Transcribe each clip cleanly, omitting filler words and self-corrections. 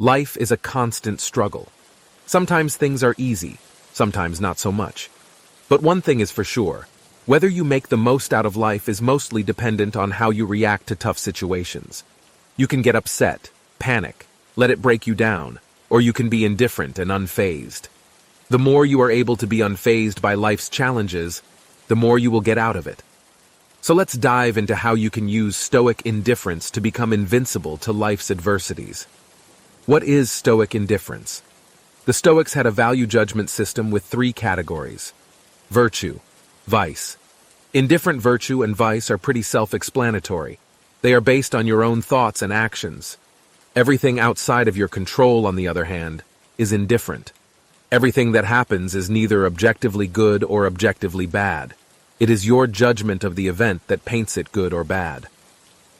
Life is a constant struggle. Sometimes things are easy, sometimes not so much. But one thing is for sure, whether you make the most out of life is mostly dependent on how you react to tough situations. You can get upset, panic, let it break you down, or you can be indifferent and unfazed. The more you are able to be unfazed by life's challenges, the more you will get out of it. So let's dive into how you can use Stoic indifference to become invincible to life's adversities. What is Stoic indifference? The Stoics had a value judgment system with 3 categories: virtue, vice. Indifferent virtue and vice are pretty self-explanatory. They are based on your own thoughts and actions. Everything outside of your control, on the other hand, is indifferent. Everything that happens is neither objectively good or objectively bad. It is your judgment of the event that paints it good or bad.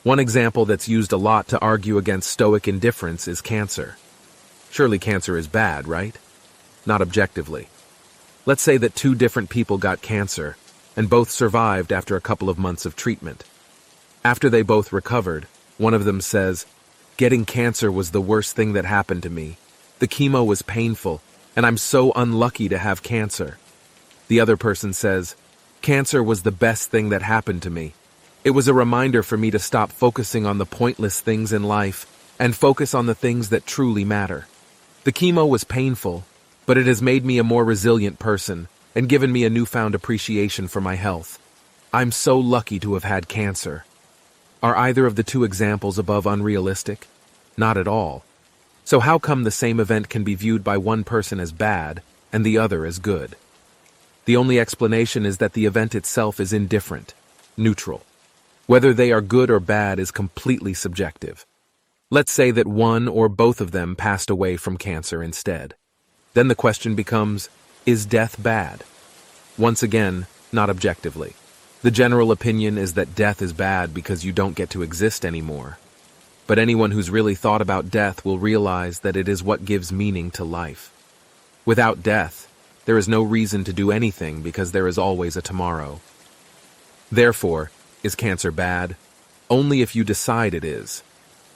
One example that's used a lot to argue against Stoic indifference is cancer. Surely cancer is bad, right? Not objectively. Let's say that 2 different people got cancer, and both survived after a couple of months of treatment. After they both recovered, one of them says, "Getting cancer was the worst thing that happened to me. The chemo was painful, and I'm so unlucky to have cancer." The other person says, "Cancer was the best thing that happened to me. It was a reminder for me to stop focusing on the pointless things in life and focus on the things that truly matter. The chemo was painful, but it has made me a more resilient person and given me a newfound appreciation for my health. I'm so lucky to have had cancer." Are either of the 2 examples above unrealistic? Not at all. So how come the same event can be viewed by one person as bad and the other as good? The only explanation is that the event itself is indifferent, neutral. Whether they are good or bad is completely subjective. Let's say that one or both of them passed away from cancer instead. Then the question becomes, is death bad? Once again, not objectively. The general opinion is that death is bad because you don't get to exist anymore. But anyone who's really thought about death will realize that it is what gives meaning to life. Without death, there is no reason to do anything because there is always a tomorrow. Therefore, is cancer bad? Only if you decide it is.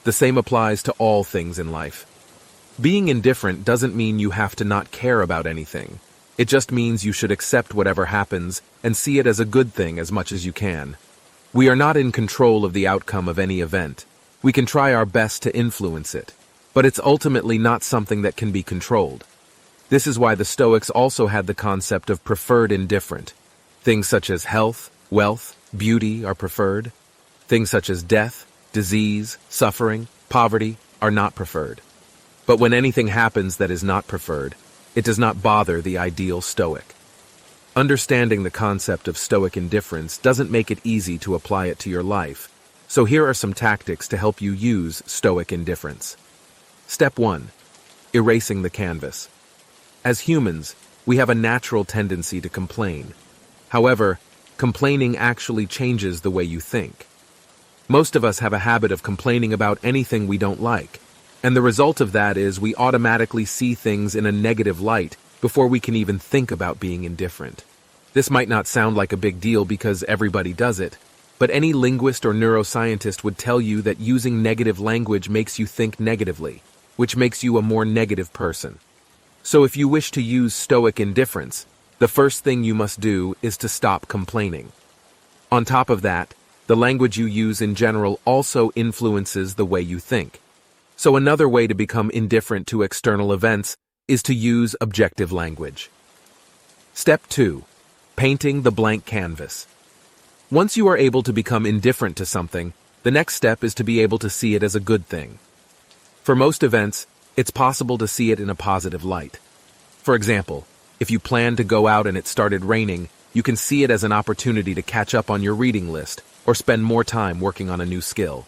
The same applies to all things in life. Being indifferent doesn't mean you have to not care about anything. It just means you should accept whatever happens and see it as a good thing as much as you can. We are not in control of the outcome of any event. We can try our best to influence it, but it's ultimately not something that can be controlled. This is why the Stoics also had the concept of preferred indifferent. Things such as health, wealth, beauty are preferred. Things such as death, disease, suffering, poverty are not preferred. But when anything happens that is not preferred, it does not bother the ideal Stoic. Understanding the concept of Stoic indifference doesn't make it easy to apply it to your life, so here are some tactics to help you use Stoic indifference. Step 1. Erasing the canvas. As humans, we have a natural tendency to complain. However, complaining actually changes the way you think. Most of us have a habit of complaining about anything we don't like, and the result of that is we automatically see things in a negative light before we can even think about being indifferent. This might not sound like a big deal because everybody does it, but any linguist or neuroscientist would tell you that using negative language makes you think negatively, which makes you a more negative person. So if you wish to use Stoic indifference, the first thing you must do is to stop complaining. On top of that, the language you use in general also influences the way you think. So another way to become indifferent to external events is to use objective language. Step 2. Painting the blank canvas. Once you are able to become indifferent to something, the next step is to be able to see it as a good thing. For most events, it's possible to see it in a positive light. For example, if you plan to go out and it started raining, you can see it as an opportunity to catch up on your reading list or spend more time working on a new skill.